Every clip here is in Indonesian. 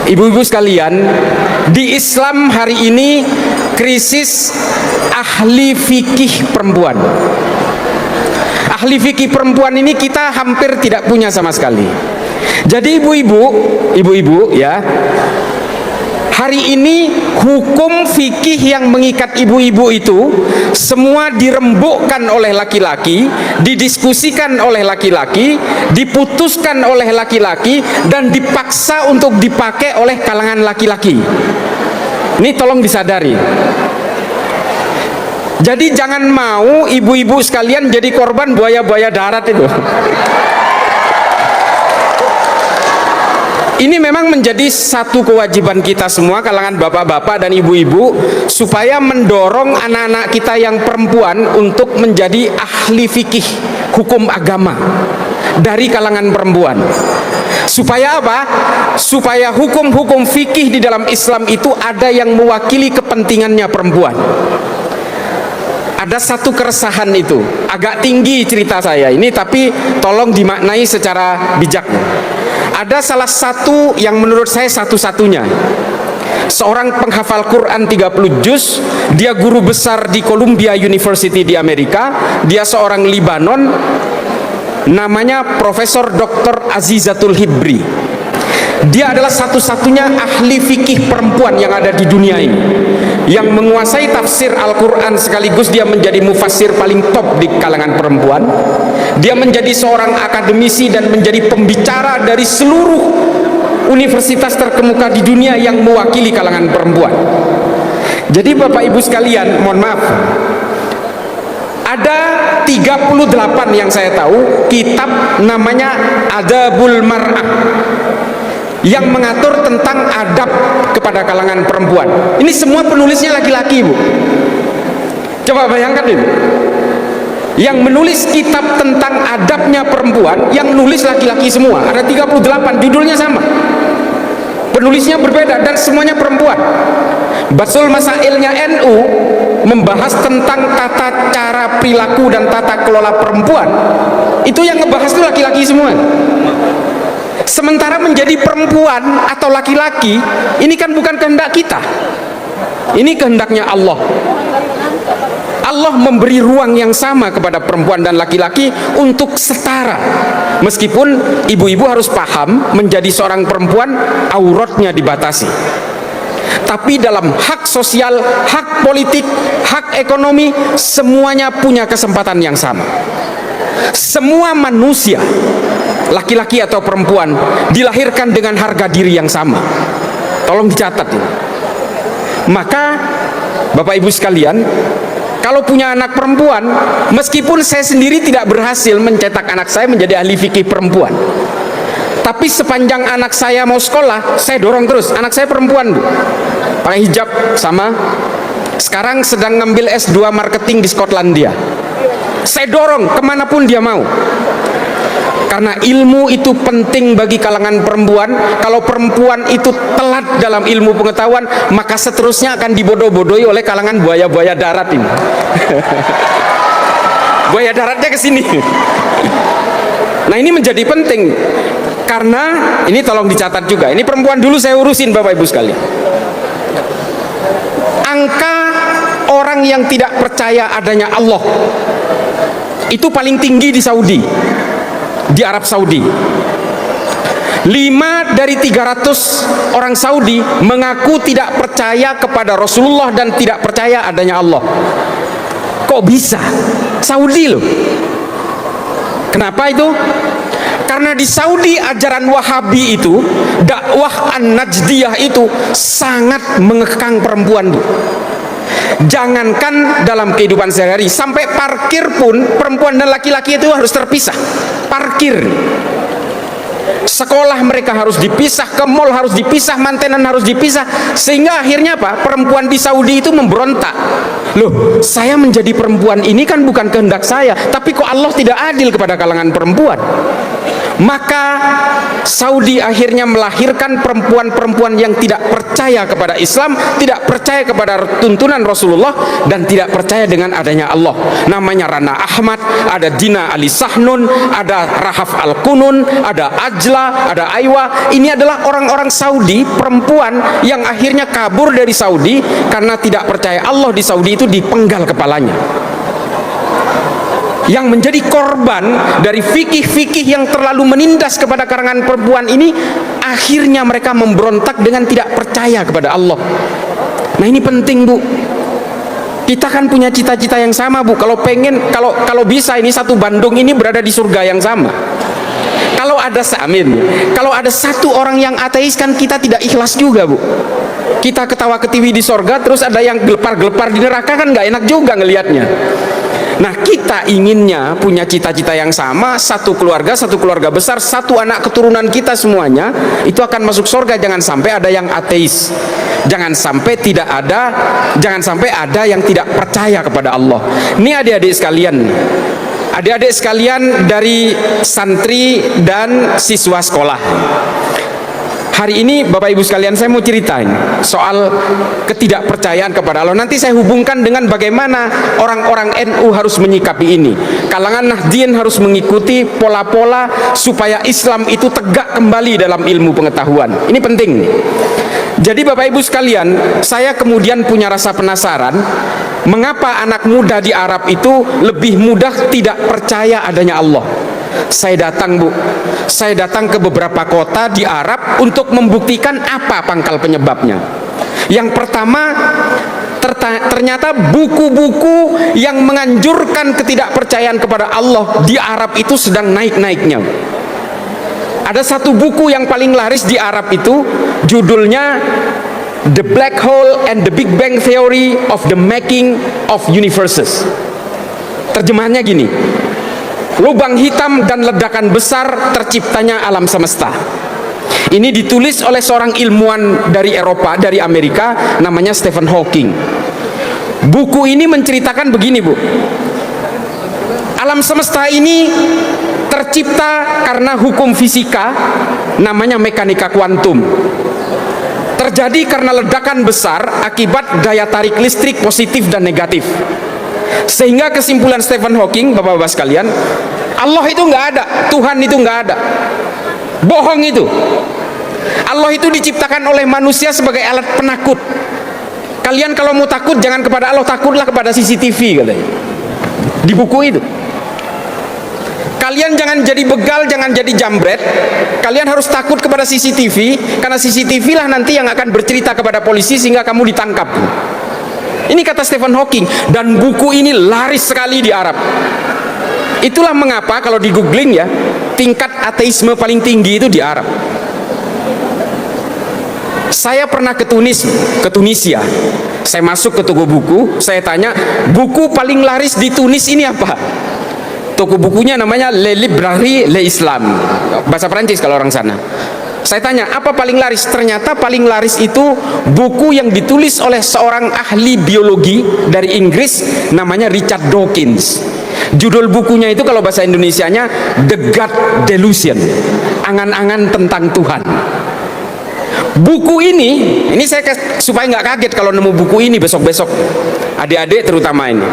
Ibu-ibu sekalian, di Islam hari ini krisis ahli fikih perempuan. Ahli fikih perempuan ini kita hampir tidak punya sama sekali. Jadi ibu-ibu ya, hari ini hukum fikih yang mengikat ibu-ibu itu semua dirembukkan oleh laki-laki, didiskusikan oleh laki-laki, diputuskan oleh laki-laki, dan dipaksa untuk dipakai oleh kalangan laki-laki. Ini tolong disadari. Jadi jangan mau ibu-ibu sekalian jadi korban buaya-buaya darat itu. Ini memang menjadi satu kewajiban kita semua, kalangan bapak-bapak dan ibu-ibu, supaya mendorong anak-anak kita yang perempuan untuk menjadi ahli fikih hukum agama dari kalangan perempuan. Supaya apa? Supaya hukum-hukum fikih di dalam Islam itu ada yang mewakili kepentingannya perempuan. Ada satu keresahan itu, agak tinggi cerita saya ini, tapi tolong dimaknai secara bijak. Ada salah satu yang menurut saya satu-satunya, seorang penghafal Quran 30 juz, dia guru besar di Columbia University di Amerika, dia seorang Libanon, namanya Profesor Dr. Azizatul Hibri. Dia adalah satu-satunya ahli fikih perempuan yang ada di dunia ini, yang menguasai tafsir Al-Quran sekaligus dia menjadi mufassir paling top di kalangan perempuan. Dia menjadi seorang akademisi dan menjadi pembicara dari seluruh universitas terkemuka di dunia yang mewakili kalangan perempuan. Jadi Bapak Ibu sekalian, mohon maaf, ada 38 yang saya tahu kitab namanya Adabul Mar'ah yang mengatur tentang adab kepada kalangan perempuan. Ini semua penulisnya laki-laki, Bu. Coba bayangkan itu. Yang menulis kitab tentang adabnya perempuan, yang nulis laki-laki semua. Ada 38, judulnya sama. Penulisnya berbeda dan semuanya perempuan. Basul Masailnya NU membahas tentang tata cara perilaku dan tata kelola perempuan. Itu yang ngebahas itu laki-laki semua. Sementara menjadi perempuan atau laki-laki ini kan bukan kehendak kita, ini kehendaknya Allah. Allah memberi ruang yang sama kepada perempuan dan laki-laki untuk setara. Meskipun ibu-ibu harus paham, menjadi seorang perempuan auratnya dibatasi, tapi dalam hak sosial, hak politik, hak ekonomi, semuanya punya kesempatan yang sama. Semua manusia, laki-laki atau perempuan, dilahirkan dengan harga diri yang sama. Tolong dicatat ini. Maka Bapak Ibu sekalian, kalau punya anak perempuan, meskipun saya sendiri tidak berhasil mencetak anak saya menjadi ahli fikih perempuan, tapi sepanjang anak saya mau sekolah, saya dorong terus. Anak saya perempuan, Bu, pakai hijab sama. Sekarang sedang ngambil S2 marketing di Skotlandia. Saya dorong kemanapun dia mau, karena ilmu itu penting bagi kalangan perempuan. Kalau perempuan itu telat dalam ilmu pengetahuan, maka seterusnya akan dibodoh-bodohi oleh kalangan buaya-buaya darat ini. Buaya daratnya ke sini. Nah, ini menjadi penting, karena ini tolong dicatat juga. Ini perempuan dulu saya urusin, Bapak Ibu sekalian. Angka orang yang tidak percaya adanya Allah itu paling tinggi di Saudi, di Arab Saudi. 5 dari 300 orang Saudi mengaku tidak percaya kepada Rasulullah dan tidak percaya adanya Allah. Kok bisa? Saudi loh. Kenapa itu? Karena di Saudi ajaran Wahabi itu, dakwah An-Najdiyah itu sangat mengekang perempuan, Bu. Jangankan dalam kehidupan sehari-hari, sampai parkir pun perempuan dan laki-laki itu harus terpisah. Parkir, sekolah mereka harus dipisah, ke mall harus dipisah, mantenan harus dipisah. Sehingga akhirnya apa? Perempuan di Saudi itu memberontak. Loh, saya menjadi perempuan ini kan bukan kehendak saya, tapi kok Allah tidak adil kepada kalangan perempuan? Maka Saudi akhirnya melahirkan perempuan-perempuan yang tidak percaya kepada Islam, tidak percaya kepada tuntunan Rasulullah, dan tidak percaya dengan adanya Allah. Namanya Rana Ahmad, ada Dina Ali Sahnun, ada Rahaf Al-Kunun, ada Ajla, ada Aywa. Ini adalah orang-orang Saudi, perempuan yang akhirnya kabur dari Saudi karena tidak percaya Allah. Di Saudi itu dipenggal kepalanya. Yang menjadi korban dari fikih-fikih yang terlalu menindas kepada karangan perempuan ini, akhirnya mereka memberontak dengan tidak percaya kepada Allah. Nah, ini penting, Bu. Kita kan punya cita-cita yang sama, Bu. Kalau pengen, kalau bisa ini satu Bandung ini berada di surga yang sama. Kalau ada kalau ada satu orang yang ateis, kan kita tidak ikhlas juga, Bu. Kita ketawa ketiwi di surga, terus ada yang gelepar-gelepar di neraka, kan nggak enak juga ngelihatnya. Nah, kita inginnya punya cita-cita yang sama, satu keluarga besar, satu anak keturunan kita semuanya itu akan masuk surga. Jangan sampai ada yang ateis, jangan sampai ada yang tidak percaya kepada Allah. Ini adik-adik sekalian dari santri dan siswa sekolah. Hari ini Bapak Ibu sekalian, saya mau ceritain soal ketidakpercayaan kepada Allah. Nanti saya hubungkan dengan bagaimana orang-orang NU harus menyikapi ini. Kalangan Nahdien harus mengikuti pola-pola supaya Islam itu tegak kembali dalam ilmu pengetahuan. Ini penting nih. Jadi Bapak Ibu sekalian, saya kemudian punya rasa penasaran, mengapa anak muda di Arab itu lebih mudah tidak percaya adanya Allah. Saya datang ke beberapa kota di Arab untuk membuktikan apa pangkal penyebabnya. Yang pertama, ternyata buku-buku yang menganjurkan ketidakpercayaan kepada Allah di Arab itu sedang naik-naiknya. Ada satu buku yang paling laris di Arab itu, judulnya The Black Hole and the Big Bang Theory of the Making of Universes. Terjemahannya gini: lubang hitam dan ledakan besar terciptanya alam semesta. Ini ditulis oleh seorang ilmuwan dari Eropa, dari Amerika, namanya Stephen Hawking. Buku ini menceritakan begini, Bu. Alam semesta ini tercipta karena hukum fisika, namanya mekanika kuantum. Terjadi karena ledakan besar akibat daya tarik listrik positif dan negatif. Sehingga kesimpulan Stephen Hawking, Bapak-bapak sekalian, Allah itu nggak ada, Tuhan itu nggak ada, bohong itu. Allah itu diciptakan oleh manusia sebagai alat penakut. Kalian kalau mau takut jangan kepada Allah, takutlah kepada CCTV, katanya di buku itu. Kalian jangan jadi begal, jangan jadi jambret. Kalian harus takut kepada CCTV, karena CCTV lah nanti yang akan bercerita kepada polisi sehingga kamu ditangkap. Ini kata Stephen Hawking, dan buku ini laris sekali di Arab. Itulah mengapa kalau di googling ya, tingkat ateisme paling tinggi itu di Arab. Saya pernah ke Tunisia. Saya masuk ke toko buku, saya tanya, buku paling laris di Tunis ini apa? Toko bukunya namanya Le Librairie Le Islam, bahasa Prancis kalau orang sana. Saya tanya, apa paling laris? Ternyata paling laris itu buku yang ditulis oleh seorang ahli biologi dari Inggris, namanya Richard Dawkins. Judul bukunya itu kalau bahasa Indonesianya The God Delusion, angan-angan tentang Tuhan. Buku ini saya supaya nggak kaget kalau nemu buku ini besok-besok, adik-adik terutama ini,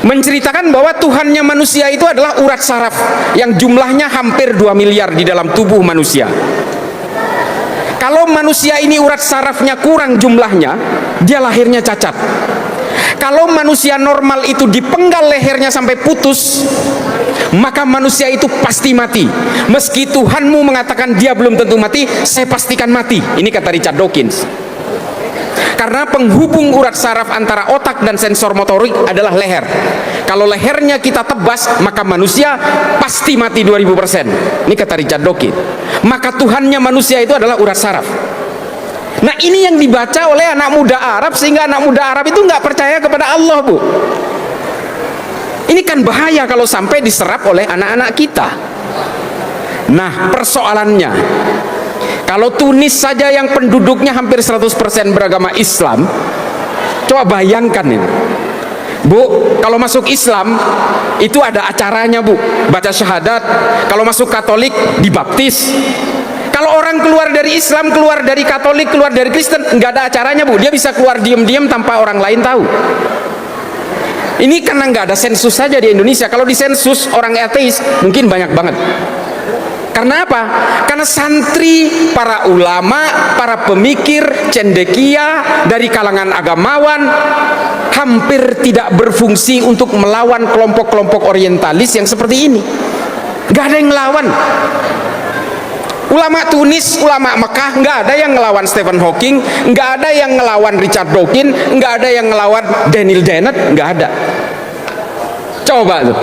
menceritakan bahwa Tuhannya manusia itu adalah urat saraf yang jumlahnya hampir 2 miliar di dalam tubuh manusia. Kalau manusia ini urat sarafnya kurang jumlahnya, dia lahirnya cacat. Kalau manusia normal itu dipenggal lehernya sampai putus, maka manusia itu pasti mati. Meski Tuhanmu mengatakan dia belum tentu mati, saya pastikan mati. Ini kata Richard Dawkins. Karena penghubung urat saraf antara otak dan sensor motorik adalah leher. Kalau lehernya kita tebas, maka manusia pasti mati 2000%. Ini kata Richard Dawkins. Maka Tuhannya manusia itu adalah urat saraf. Nah, ini yang dibaca oleh anak muda Arab, sehingga anak muda Arab itu nggak percaya kepada Allah, Bu. Ini kan bahaya kalau sampai diserap oleh anak-anak kita. Nah, persoalannya, kalau Tunis saja yang penduduknya hampir 100% beragama Islam, coba bayangkan ini. Bu, kalau masuk Islam itu ada acaranya, Bu. Baca syahadat. Kalau masuk Katolik dibaptis. Kalau orang keluar dari Islam, keluar dari Katolik, keluar dari Kristen, nggak ada acaranya, Bu. Dia bisa keluar diam-diam tanpa orang lain tahu. Ini karena nggak ada sensus saja di Indonesia. Kalau di sensus orang ateis mungkin banyak banget. Karena apa? Karena santri, para ulama, para pemikir, cendekia dari kalangan agamawan hampir tidak berfungsi untuk melawan kelompok-kelompok orientalis yang seperti ini. Gak ada yang ngelawan. Ulama Tunis, ulama Mekah, nggak ada yang ngelawan Stephen Hawking, nggak ada yang ngelawan Richard Dawkins, nggak ada yang ngelawan Daniel Dennett, nggak ada. Coba tuh,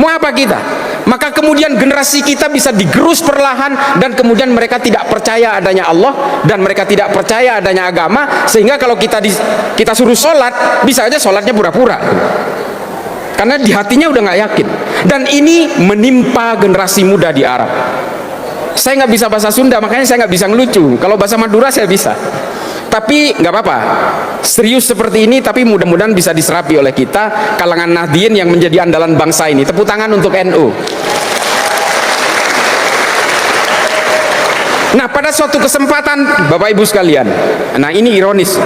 mau apa kita? Maka kemudian generasi kita bisa digerus perlahan, dan kemudian mereka tidak percaya adanya Allah, dan mereka tidak percaya adanya agama, sehingga kalau kita suruh sholat, bisa aja sholatnya pura-pura, karena di hatinya udah nggak yakin. Dan ini menimpa generasi muda di Arab. Saya nggak bisa bahasa Sunda, makanya saya nggak bisa ngelucu. Kalau bahasa Madura saya bisa, tapi nggak apa-apa. Serius seperti ini, tapi mudah-mudahan bisa diserapi oleh kita, kalangan Nahdien yang menjadi andalan bangsa ini. Tepuk tangan untuk NU. Nah, pada suatu kesempatan, Bapak Ibu sekalian, nah ini ironis,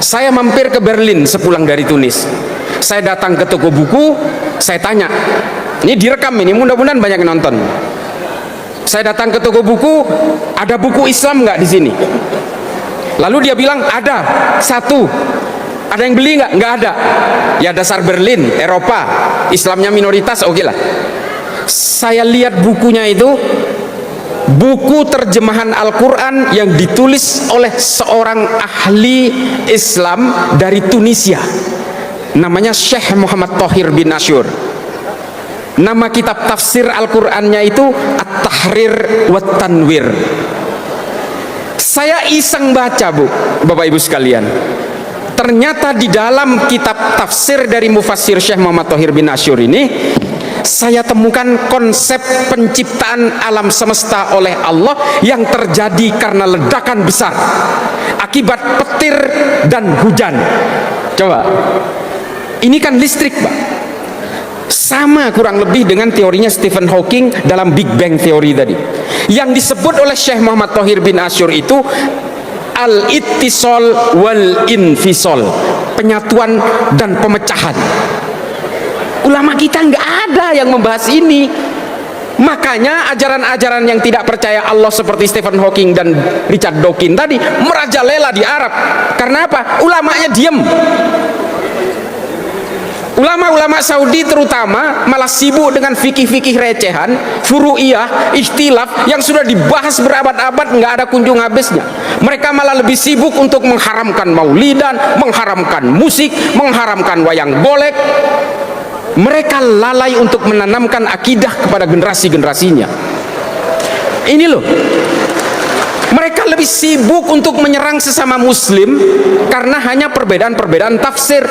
saya mampir ke Berlin sepulang dari Tunis. Saya datang ke toko buku, saya tanya, ini direkam ini, mudah-mudahan banyak yang nonton. Saya datang ke toko buku, ada buku Islam nggak di sini? Lalu dia bilang ada satu. Ada yang beli nggak? Nggak ada. Ya dasar Berlin, Eropa, Islamnya minoritas, oke lah. Saya lihat bukunya itu, buku terjemahan Al-Quran yang ditulis oleh seorang ahli Islam dari Tunisia, namanya Syekh Muhammad Thohir bin Asyur. Nama kitab tafsir Al-Qurannya itu At-Tahrir wa Tanwir. Saya iseng baca, Bu, Bapak Ibu sekalian. Ternyata di dalam kitab tafsir dari mufassir Syekh Muhammad Thohir bin Asyur ini, saya temukan konsep penciptaan alam semesta oleh Allah yang terjadi karena ledakan besar akibat petir dan hujan. Coba, ini kan listrik, Pak. Sama kurang lebih dengan teorinya Stephen Hawking dalam Big Bang Theory tadi. Yang disebut oleh Syekh Muhammad Thohir bin Asyur itu al-ittisal wal infisal, penyatuan dan pemecahan. Ulama kita nggak ada yang membahas ini. Makanya ajaran-ajaran yang tidak percaya Allah seperti Stephen Hawking dan Richard Dawkins tadi merajalela di Arab. Karena apa? Ulamanya diem. Ulama-ulama Saudi terutama malah sibuk dengan fikih-fikih recehan, furu'iyah, ikhtilaf yang sudah dibahas berabad-abad, nggak ada kunjung habisnya. Mereka malah lebih sibuk untuk mengharamkan maulidan, mengharamkan musik, mengharamkan wayang golek. Mereka lalai untuk menanamkan akidah kepada generasi-generasinya. Ini loh, mereka lebih sibuk untuk menyerang sesama muslim karena hanya perbedaan-perbedaan tafsir.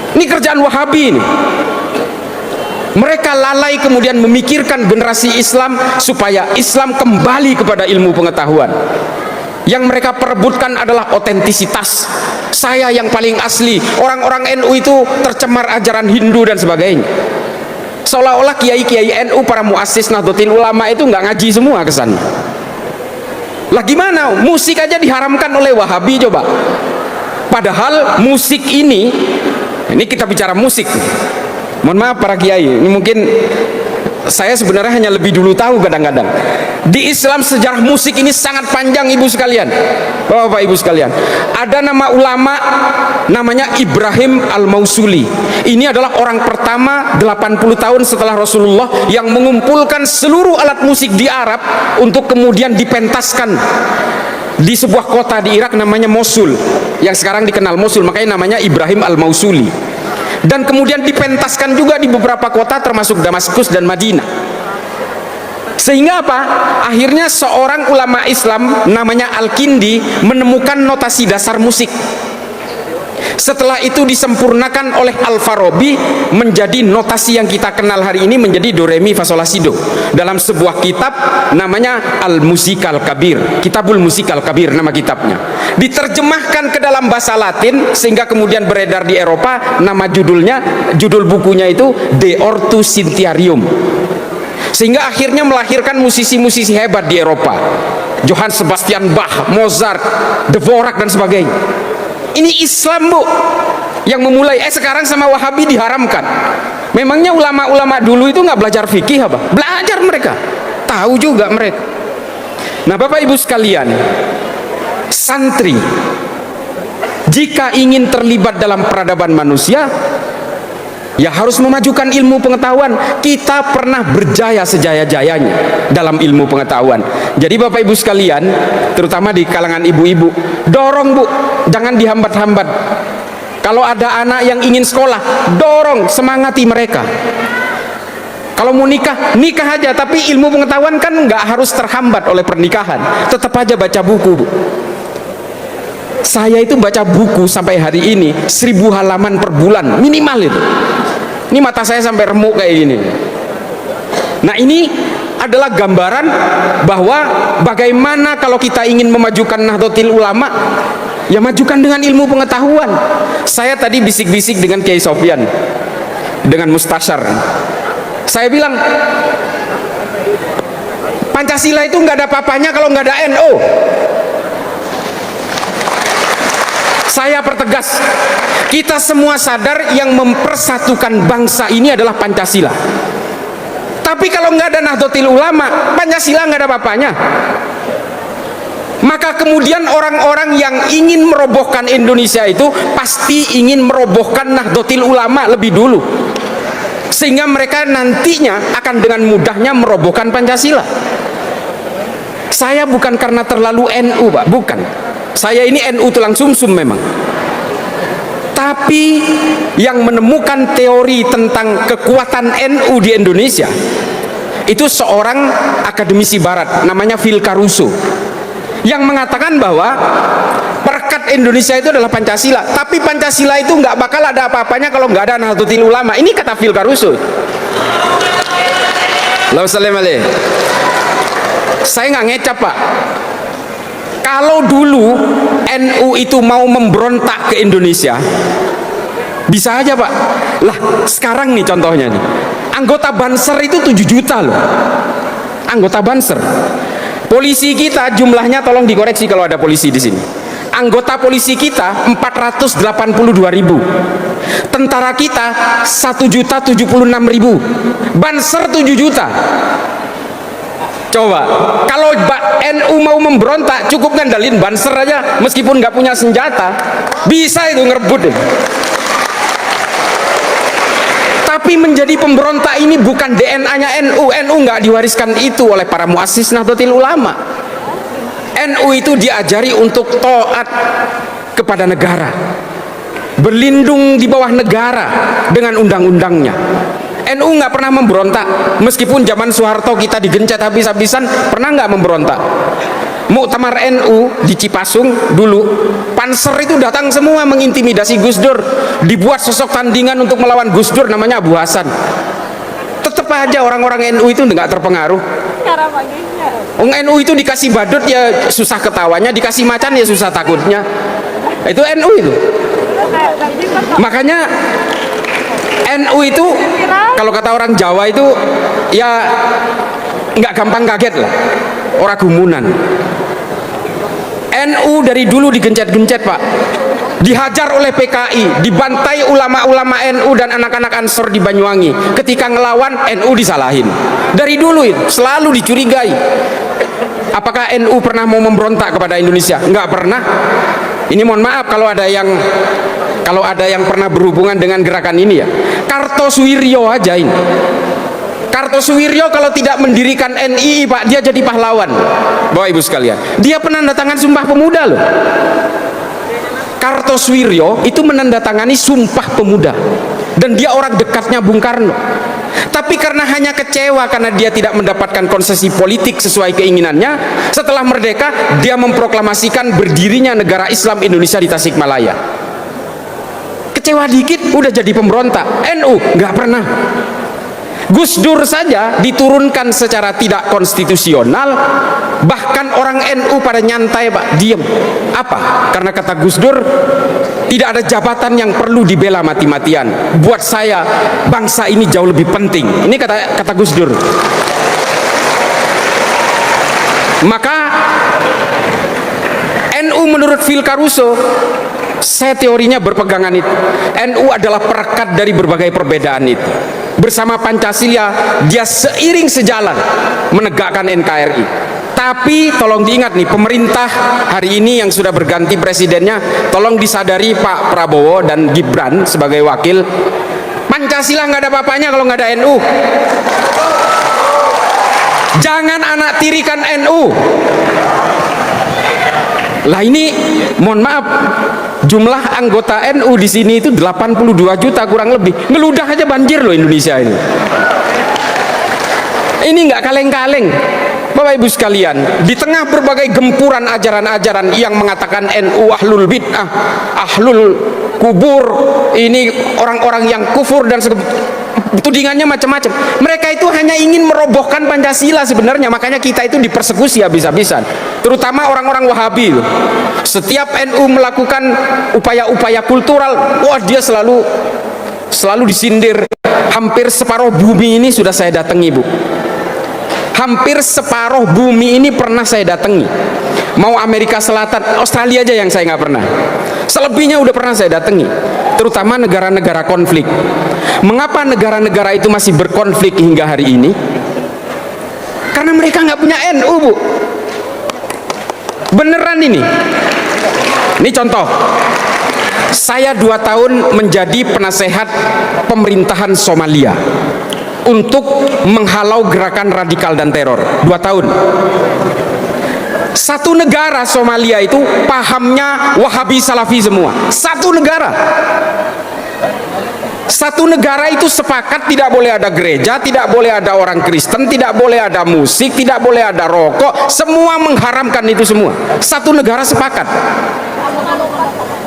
Ini kerjaan Wahabi ini. Mereka lalai kemudian memikirkan generasi Islam supaya Islam kembali kepada ilmu pengetahuan. Yang mereka perebutkan adalah otentisitas. Saya yang paling asli. Orang-orang NU itu tercemar ajaran Hindu dan sebagainya. Seolah-olah kiai-kiai NU, para muassis Nahdlatul Ulama itu nggak ngaji semua ke sana. Lah gimana? Musik aja diharamkan oleh Wahabi, coba. Padahal musik ini kita bicara musik. Mohon maaf para kiai, ini mungkin saya sebenarnya hanya lebih dulu tahu kadang-kadang. Di Islam sejarah musik ini sangat panjang, Ibu sekalian, Bapak Ibu sekalian. Ada nama ulama namanya Ibrahim Al-Mausuli. Ini adalah orang pertama 80 tahun setelah Rasulullah yang mengumpulkan seluruh alat musik di Arab untuk kemudian dipentaskan di sebuah kota di Irak namanya Mosul, yang sekarang dikenal Mosul, makanya namanya Ibrahim Al-Mausuli. Dan kemudian dipentaskan juga di beberapa kota termasuk Damaskus dan Madinah. Sehingga apa? Akhirnya seorang ulama Islam namanya Al-Kindi menemukan notasi dasar musik. Setelah itu disempurnakan oleh Al-Farabi menjadi notasi yang kita kenal hari ini, menjadi do re mi fa sol la si do, dalam sebuah kitab namanya Al-Musikal Kabir, Kitabul Musikal Kabir nama kitabnya. Diterjemahkan ke dalam bahasa Latin sehingga kemudian beredar di Eropa. Nama judul bukunya itu De Ortu Sintiarium, sehingga akhirnya melahirkan musisi-musisi hebat di Eropa, Johann Sebastian Bach, Mozart, Dvorak dan sebagainya. Ini Islam, Bu, yang memulai. Sekarang sama Wahabi diharamkan. Memangnya ulama-ulama dulu itu nggak belajar fikih apa? Belajar mereka, tahu juga mereka. Nah, Bapak Ibu sekalian, santri jika ingin terlibat dalam peradaban manusia, ya harus memajukan ilmu pengetahuan. Kita pernah berjaya sejaya-jayanya dalam ilmu pengetahuan. Jadi Bapak Ibu sekalian, terutama di kalangan ibu-ibu, dorong, Bu, jangan dihambat-hambat. Kalau ada anak yang ingin sekolah, dorong, semangati mereka. Kalau mau nikah, nikah aja, tapi ilmu pengetahuan kan nggak harus terhambat oleh pernikahan. Tetap aja baca buku, Bu. Saya itu baca buku sampai hari ini 1000 halaman per bulan minimal itu. Ini mata saya sampai remuk kayak gini. Nah, ini adalah gambaran bahwa bagaimana kalau kita ingin memajukan Nahdlatul Ulama, ya majukan dengan ilmu pengetahuan. Saya tadi bisik-bisik dengan Kiai Sofyan, dengan Mustasyar. Saya bilang Pancasila itu nggak ada apa-apanya kalau nggak ada NU. Saya pertegas, kita semua sadar yang mempersatukan bangsa ini adalah Pancasila. Tapi kalau nggak ada Nahdlatul Ulama, Pancasila nggak ada apa-apanya. Maka kemudian orang-orang yang ingin merobohkan Indonesia itu pasti ingin merobohkan Nahdlatul Ulama lebih dulu, sehingga mereka nantinya akan dengan mudahnya merobohkan Pancasila. Saya bukan karena terlalu NU, Pak, bukan. Saya ini NU tulang sumsum memang. Tapi yang menemukan teori tentang kekuatan NU di Indonesia itu seorang akademisi barat namanya Phil Caruso, yang mengatakan bahwa perekat Indonesia itu adalah Pancasila. Tapi Pancasila itu nggak bakal ada apa-apanya kalau nggak ada Nahdlatul Ulama. Ini kata Phil Caruso. Saya nggak ngecap, Pak. Kalau dulu NU itu mau memberontak ke Indonesia, bisa aja, Pak. Lah, sekarang nih contohnya nih, anggota Banser itu 7 juta loh, anggota Banser. Polisi kita jumlahnya, tolong dikoreksi kalau ada polisi di sini, anggota polisi kita 482.000, tentara kita 1.076.000, Banser 7 juta. Coba, kalau NU mau memberontak, cukup ngandalin Banser aja, meskipun nggak punya senjata, bisa itu ngerebut. Tapi menjadi pemberontak ini bukan DNA-nya NU. NU nggak diwariskan itu oleh para muassis Nahdlatul Ulama. NU itu diajari untuk taat kepada negara, berlindung di bawah negara dengan undang-undangnya. NU nggak pernah memberontak, meskipun zaman Soeharto kita digencet habis-habisan, pernah nggak memberontak? Muktamar NU di Cipasung dulu, Panser itu datang semua mengintimidasi Gus Dur, dibuat sosok tandingan untuk melawan Gus Dur namanya Abu Hasan. Tetap aja orang-orang NU itu nggak terpengaruh. NU itu dikasih badut ya susah ketawanya, dikasih macan ya susah takutnya. Itu NU itu. Makanya NU itu kalau kata orang Jawa itu ya nggak gampang kaget lah, orang gumunan. NU dari dulu digencet-gencet, Pak, dihajar oleh PKI, dibantai ulama-ulama NU dan anak-anak Ansor di Banyuwangi. Ketika ngelawan, NU disalahin. Dari dulu itu selalu dicurigai. Apakah NU pernah mau memberontak kepada Indonesia? Nggak pernah. Ini mohon maaf kalau ada yang pernah berhubungan dengan gerakan ini ya. Kartosuwiryo aja ini. Kartosuwiryo kalau tidak mendirikan NII, Pak, dia jadi pahlawan. Bapak Ibu sekalian, dia penandatangan Sumpah Pemuda loh. Kartosuwiryo itu menandatangani Sumpah Pemuda, dan dia orang dekatnya Bung Karno. Tapi karena hanya kecewa karena dia tidak mendapatkan konsesi politik sesuai keinginannya, setelah merdeka dia memproklamasikan berdirinya negara Islam Indonesia di Tasikmalaya. kecewa dikit udah jadi pemberontak. NU nggak pernah. Gus Dur saja diturunkan secara tidak konstitusional, bahkan orang NU pada nyantai Pak, diem. Apa? Karena kata Gus Dur, tidak ada jabatan yang perlu dibela mati-matian. Buat saya bangsa ini jauh lebih penting. Ini kata Gus Dur. Maka NU menurut Phil Caruso, saya teorinya berpegangan itu, NU adalah perekat dari berbagai perbedaan itu. Bersama Pancasila dia seiring sejalan menegakkan NKRI. Tapi tolong diingat nih, pemerintah hari ini yang sudah berganti presidennya, tolong disadari Pak Prabowo dan Gibran sebagai wakil, Pancasila nggak ada apa-apanya kalau nggak ada NU. Jangan anak tirikan NU. Lah ini mohon maaf, jumlah anggota NU di sini itu 82 juta kurang lebih. Ngeludah aja banjir loh Indonesia ini. Ini nggak kaleng-kaleng. Bapak Ibu sekalian, di tengah berbagai gempuran ajaran-ajaran yang mengatakan NU ahlul bid'ah, ahlul kubur, ini orang-orang yang kufur dan tudingannya macam-macam. Mereka itu hanya ingin merobohkan Pancasila sebenarnya, makanya kita itu dipersekusi habis-habisan. Terutama orang-orang Wahabi. Setiap NU melakukan upaya-upaya kultural, wah dia selalu disindir. Hampir separuh bumi ini sudah saya datangi, Bu. Hampir separuh bumi ini pernah saya datangi. Mau Amerika Selatan, Australia aja yang saya nggak pernah. Selebihnya udah pernah saya datangi. Terutama negara-negara konflik. Mengapa negara-negara itu masih berkonflik hingga hari ini? Karena mereka nggak punya NU, Bu. Beneran ini. Ini contoh. Saya 2 tahun menjadi penasehat pemerintahan Somalia untuk menghalau gerakan radikal dan teror. 2 tahun. Satu negara Somalia itu pahamnya Wahabi Salafi semua. Satu negara. Satu negara itu sepakat tidak boleh ada gereja, tidak boleh ada orang Kristen, tidak boleh ada musik, tidak boleh ada rokok. Semua mengharamkan itu semua. Satu negara sepakat.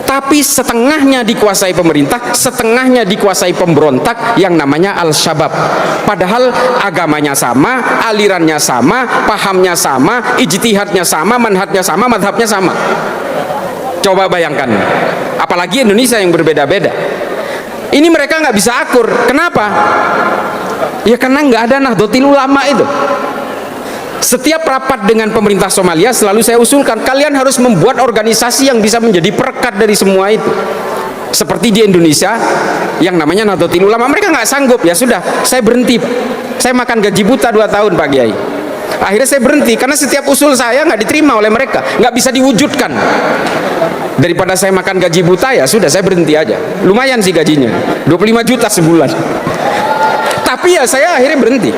Tapi setengahnya dikuasai pemerintah, setengahnya dikuasai pemberontak yang namanya Al-Syabab. Padahal agamanya sama, alirannya sama, pahamnya sama, ijtihadnya sama, manhajnya sama, madhabnya sama. Coba bayangkan, apalagi Indonesia yang berbeda-beda. Ini mereka nggak bisa akur. Kenapa? Ya karena nggak ada Nahdlatul Ulama itu. Setiap rapat dengan pemerintah Somalia selalu saya usulkan, kalian harus membuat organisasi yang bisa menjadi perekat dari semua itu. Seperti di Indonesia yang namanya Nahdlatul Ulama, mereka nggak sanggup. Ya sudah, saya berhenti. Saya makan gaji buta 2 tahun Pak Kiai. Akhirnya saya berhenti karena setiap usul saya nggak diterima oleh mereka, nggak bisa diwujudkan. Daripada saya makan gaji buta, ya sudah saya berhenti aja. Lumayan sih gajinya, 25 juta sebulan. Tapi ya saya akhirnya berhenti.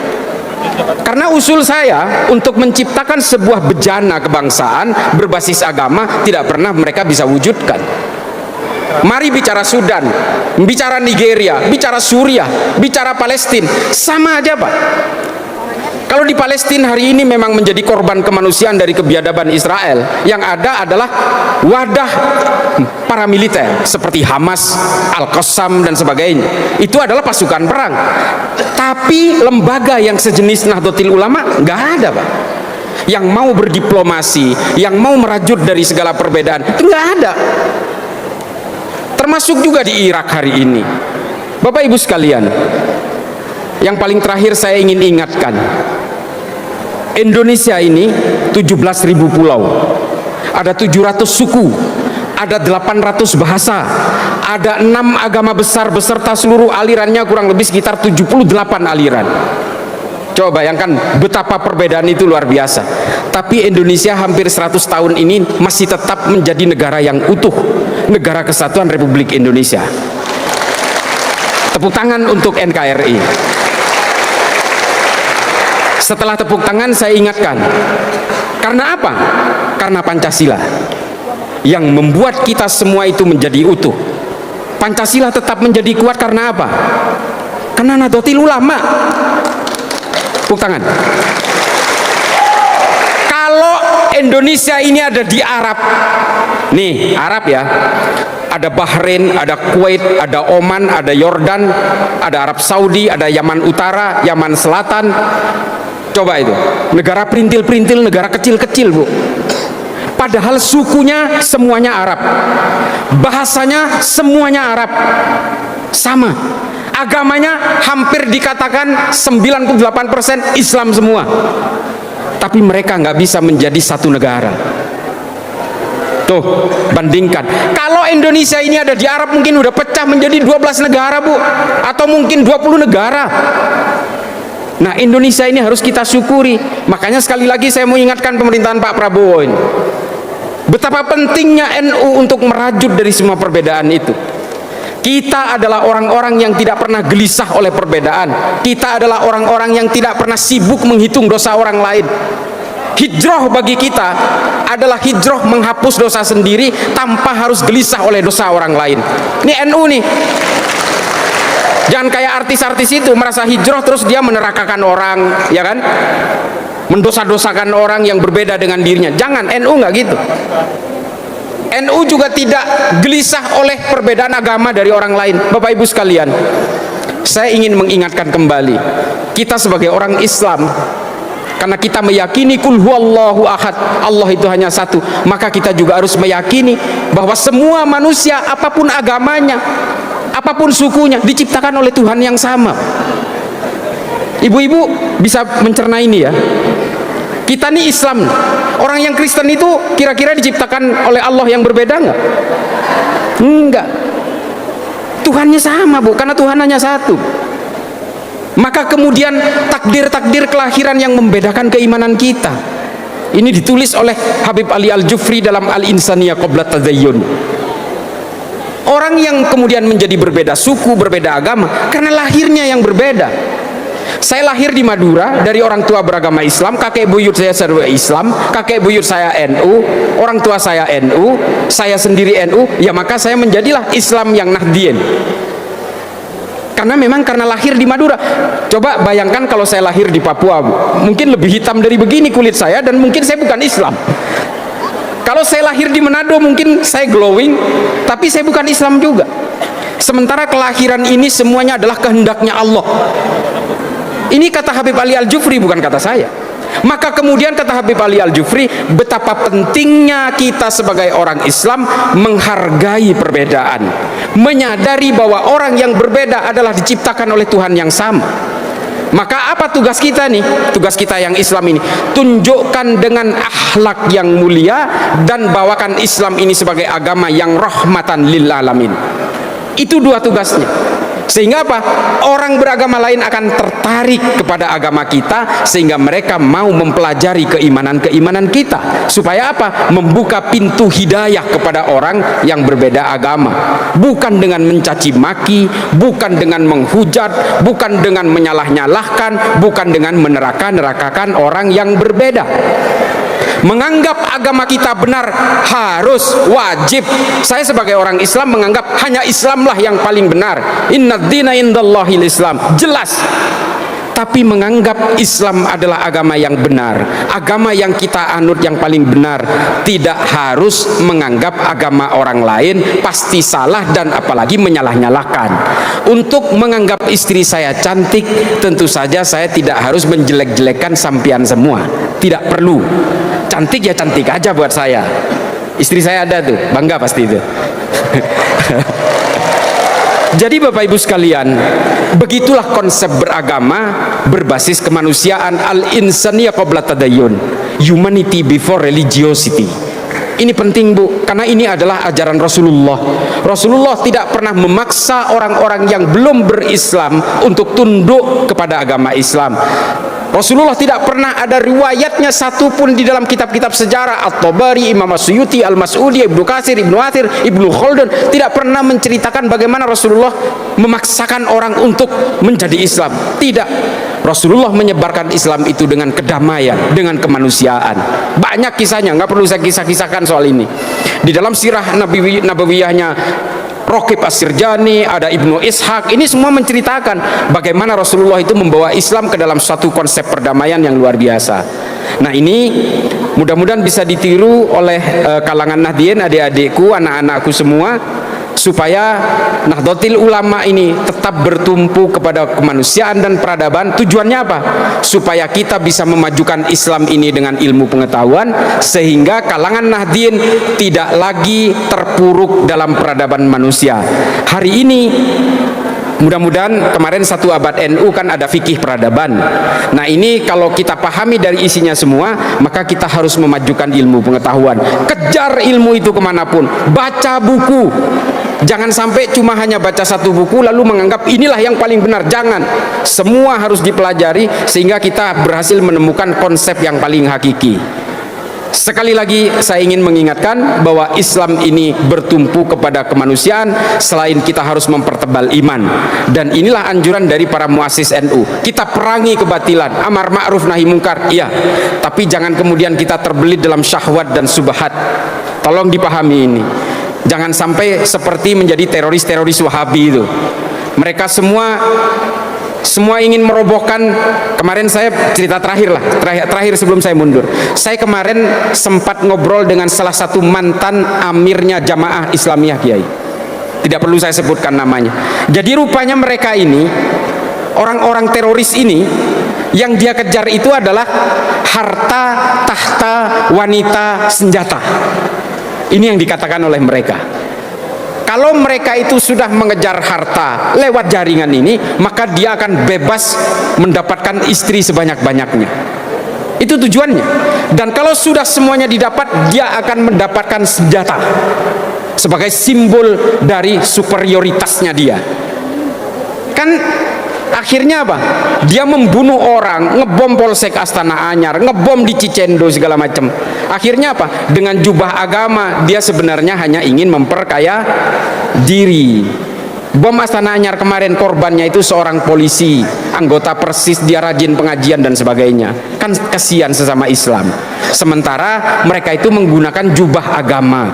Karena usul saya untuk menciptakan sebuah bejana kebangsaan berbasis agama tidak pernah mereka bisa wujudkan. Mari bicara Sudan, bicara Nigeria, bicara Suriah, bicara Palestina, sama aja Pak. Kalau di Palestina hari ini memang menjadi korban kemanusiaan dari kebiadaban Israel, yang ada adalah wadah paramiliter seperti Hamas, Al-Qassam dan sebagainya. Itu adalah pasukan perang. Tapi lembaga yang sejenis Nahdlatul Ulama nggak ada, Pak. Yang mau berdiplomasi, yang mau merajut dari segala perbedaan, itu nggak ada. Termasuk juga di Irak hari ini. Bapak Ibu sekalian, yang paling terakhir saya ingin ingatkan, Indonesia ini 17.000 pulau, ada 700 suku, ada 800 bahasa, ada 6 agama besar beserta seluruh alirannya kurang lebih sekitar 78 aliran. Coba bayangkan betapa perbedaan itu luar biasa. Tapi Indonesia hampir 100 tahun ini masih tetap menjadi negara yang utuh, negara kesatuan Republik Indonesia. Tepuk tangan untuk NKRI. Setelah tepuk tangan saya ingatkan, karena apa? Karena Pancasila yang membuat kita semua itu menjadi utuh. Pancasila tetap menjadi kuat karena apa? Karena Nahdlatul Ulama. Tepuk tangan. Kalau Indonesia ini ada di Arab, nih Arab ya, ada Bahrain, ada Kuwait, ada Oman, ada Yordan, ada Arab Saudi, ada Yaman Utara, Yaman Selatan. Coba itu, negara perintil-perintil, negara kecil-kecil, Bu. Padahal sukunya semuanya Arab, bahasanya semuanya Arab, sama. Agamanya hampir dikatakan 98% Islam semua. Tapi mereka nggak bisa menjadi satu negara. Tuh, bandingkan. Kalau Indonesia ini ada di Arab, mungkin udah pecah menjadi 12 negara, Bu. Atau mungkin 20 negara. Nah, Indonesia ini harus kita syukuri. Makanya sekali lagi saya mau ingatkan pemerintahan Pak Prabowo ini, betapa pentingnya NU untuk merajut dari semua perbedaan itu. Kita adalah orang-orang yang tidak pernah gelisah oleh perbedaan. Kita adalah orang-orang yang tidak pernah sibuk menghitung dosa orang lain. Hijrah bagi kita adalah hijrah menghapus dosa sendiri tanpa harus gelisah oleh dosa orang lain. Ini NU nih. Jangan kayak artis-artis itu merasa hijrah terus dia menerakakan orang, ya kan? Mendosa-dosakan orang yang berbeda dengan dirinya. Jangan, NU nggak gitu. NU juga tidak gelisah oleh perbedaan agama dari orang lain. Bapak Ibu sekalian, saya ingin mengingatkan kembali, kita sebagai orang Islam, karena kita meyakini kul huwallahu ahad, Allah itu hanya satu, maka kita juga harus meyakini bahwa semua manusia apapun agamanya, apapun sukunya, diciptakan oleh Tuhan yang sama. Ibu-ibu bisa mencerna ini ya. Kita nih Islam, orang yang Kristen itu kira-kira diciptakan oleh Allah yang berbeda nggak? Enggak. Tuhannya sama, Bu, karena Tuhan hanya satu. Maka kemudian takdir-takdir kelahiran yang membedakan keimanan kita, ini ditulis oleh Habib Ali Al-Jufri dalam Al-Insaniyah Qabla Tadayyun. Orang yang kemudian menjadi berbeda suku, berbeda agama karena lahirnya yang berbeda. Saya lahir di Madura dari orang tua beragama Islam, kakek buyut saya serba Islam, kakek buyut saya NU, orang tua saya NU, saya sendiri NU, ya maka saya menjadilah Islam yang Nahdien. Karena memang karena lahir di Madura. Coba bayangkan kalau saya lahir di Papua, mungkin lebih hitam dari begini kulit saya dan mungkin saya bukan Islam. Kalau saya lahir di Manado mungkin saya glowing, tapi saya bukan Islam juga. Sementara kelahiran ini semuanya adalah kehendaknya Allah. Ini kata Habib Ali Al-Jufri, bukan kata saya. Maka kemudian kata Habib Ali Al-Jufri, betapa pentingnya kita sebagai orang Islam menghargai perbedaan, menyadari bahwa orang yang berbeda adalah diciptakan oleh Tuhan yang sama. Maka apa tugas kita nih? Tugas kita yang Islam ini, tunjukkan dengan akhlak yang mulia dan bawakan Islam ini sebagai agama yang rahmatan lil alamin. Itu dua tugasnya. Sehingga apa? Orang beragama lain akan tertarik kepada agama kita, sehingga mereka mau mempelajari keimanan-keimanan kita. Supaya apa? Membuka pintu hidayah kepada orang yang berbeda agama. Bukan dengan mencaci maki, bukan dengan menghujat, bukan dengan menyalah-nyalahkan, bukan dengan meneraka-nerakakan orang yang berbeda. Menganggap agama kita benar harus wajib. Saya sebagai orang Islam menganggap hanya Islamlah yang paling benar. Innad dina indallahil Islam, jelas. Tapi menganggap Islam adalah agama yang benar, agama yang kita anut yang paling benar, tidak harus menganggap agama orang lain pasti salah dan apalagi menyalah-nyalahkan. Untuk menganggap istri saya cantik, tentu saja saya tidak harus menjelek-jelekan sampian semua, tidak perlu. Cantik ya cantik aja buat saya. Istri saya ada tuh, bangga pasti itu. Jadi Bapak Ibu sekalian, begitulah konsep beragama berbasis kemanusiaan, al-insaniyah qabla tadayyun, humanity before religiosity. Ini penting, Bu, karena ini adalah ajaran Rasulullah. Rasulullah tidak pernah memaksa orang-orang yang belum berislam untuk tunduk kepada agama Islam. Rasulullah tidak pernah ada riwayatnya satupun di dalam kitab-kitab sejarah, At-Tabari, Imam As-Suyuti, Al-Mas'udi, Ibnu Katsir, Ibnu Athir, Ibnu Khaldun tidak pernah menceritakan bagaimana Rasulullah memaksakan orang untuk menjadi Islam. Tidak. Rasulullah menyebarkan Islam itu dengan kedamaian, dengan kemanusiaan. Banyak kisahnya, nggak perlu saya kisah-kisahkan soal ini. Di dalam sirah nabawiyahnya Raqib As-Sirjani, ada Ibnu Ishaq, ini semua menceritakan bagaimana Rasulullah itu membawa Islam ke dalam suatu konsep perdamaian yang luar biasa. Nah, ini Mudah-mudahan bisa ditiru oleh kalangan Nahdien, adik-adikku, anak-anakku semua, supaya Nahdlatul Ulama ini tetap bertumpu kepada kemanusiaan dan peradaban. Tujuannya apa? Supaya kita bisa memajukan Islam ini dengan ilmu pengetahuan, sehingga kalangan Nahdien tidak lagi terpuruk dalam peradaban manusia. Hari ini mudah-mudahan, kemarin 1 abad NU kan ada fikih peradaban. Nah ini kalau kita pahami dari isinya semua, maka kita harus memajukan ilmu pengetahuan. Kejar ilmu itu kemanapun, baca buku. Jangan sampai cuma hanya baca 1 buku lalu menganggap inilah yang paling benar. Jangan, semua harus dipelajari sehingga kita berhasil menemukan konsep yang paling hakiki. Sekali lagi saya ingin mengingatkan bahwa Islam ini bertumpu kepada kemanusiaan, selain kita harus mempertebal iman. Dan inilah anjuran dari para muassis NU. Kita perangi kebatilan, amar ma'ruf nahi mungkar, iya, tapi jangan kemudian kita terbelit dalam syahwat dan subhat. Tolong dipahami ini. Jangan sampai seperti menjadi teroris-teroris Wahabi itu. Mereka semua ingin merobohkan. Kemarin saya cerita terakhir sebelum saya mundur. Saya kemarin sempat ngobrol dengan salah satu mantan amirnya Jamaah Islamiyah, Kiai. Tidak perlu saya sebutkan namanya. Jadi rupanya mereka ini, orang-orang teroris ini, yang dia kejar itu adalah harta, tahta, wanita, senjata. Ini yang dikatakan oleh mereka. Kalau mereka itu sudah mengejar harta lewat jaringan ini, maka dia akan bebas mendapatkan istri sebanyak-banyaknya. Itu tujuannya. Dan kalau sudah semuanya didapat, dia akan mendapatkan senjata sebagai simbol dari superioritasnya dia. Kan akhirnya apa? Dia membunuh orang, ngebom Polsek Astana Anyar, ngebom di Cicendo segala macam. Akhirnya apa? Dengan jubah agama dia sebenarnya hanya ingin memperkaya diri. Bom Astana Anyar kemarin korbannya itu seorang polisi, anggota Persis, dia rajin pengajian dan sebagainya. Kan kasihan sesama Islam. Sementara mereka itu menggunakan jubah agama.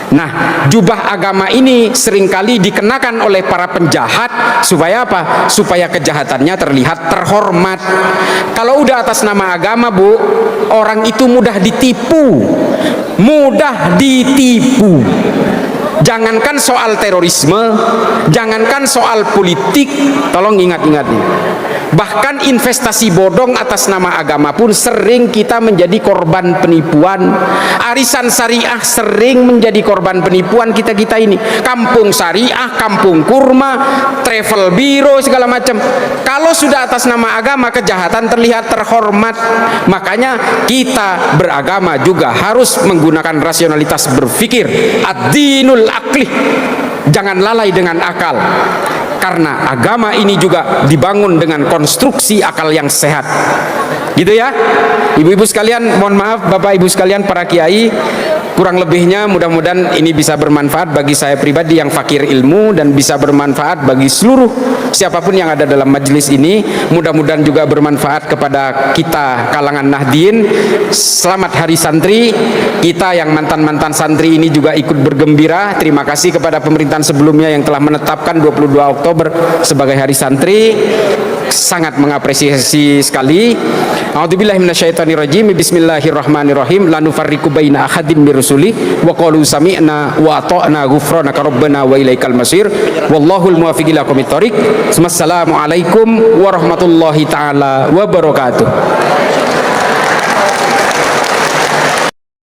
Nah, jubah agama ini seringkali dikenakan oleh para penjahat supaya apa? Supaya kejahatannya terlihat terhormat. Kalau udah atas nama agama, Bu, orang itu mudah ditipu. Mudah ditipu. Jangankan soal terorisme, jangankan soal politik, tolong ingat-ingat nih. Bahkan investasi bodong atas nama agama pun sering kita menjadi korban penipuan. Arisan syariah sering menjadi korban penipuan kita-kita ini. Kampung syariah, kampung kurma, travel biro segala macam. Kalau sudah atas nama agama, kejahatan terlihat terhormat. Makanya kita beragama juga harus menggunakan rasionalitas berpikir. Ad-dinul aqli. Jangan lalai dengan akal. Karena agama ini juga dibangun dengan konstruksi akal yang sehat. Gitu ya. Ibu-ibu sekalian, mohon maaf Bapak Ibu sekalian, para kiai, kurang lebihnya mudah-mudahan ini bisa bermanfaat bagi saya pribadi yang fakir ilmu, dan bisa bermanfaat bagi seluruh siapapun yang ada dalam majelis ini. Mudah-mudahan juga bermanfaat kepada kita kalangan Nahdien. Selamat Hari Santri. Kita yang mantan-mantan santri ini juga ikut bergembira. Terima kasih kepada pemerintahan sebelumnya yang telah menetapkan 22 Oktober sebagai Hari Santri. Sangat mengapresiasi sekali. A'udzubillahi minasyaitonirrajim. Bismillahirrahmanirrahim. La nufarriqu baina ahadin mir rusuli wa qalu sami'na wa ata'na ghufranaka rabbana wa ilaikal masir. Wallahul muwaffiq ila aqwamit thoriq. Wassalamualaikum warahmatullahi taala wabarakatuh.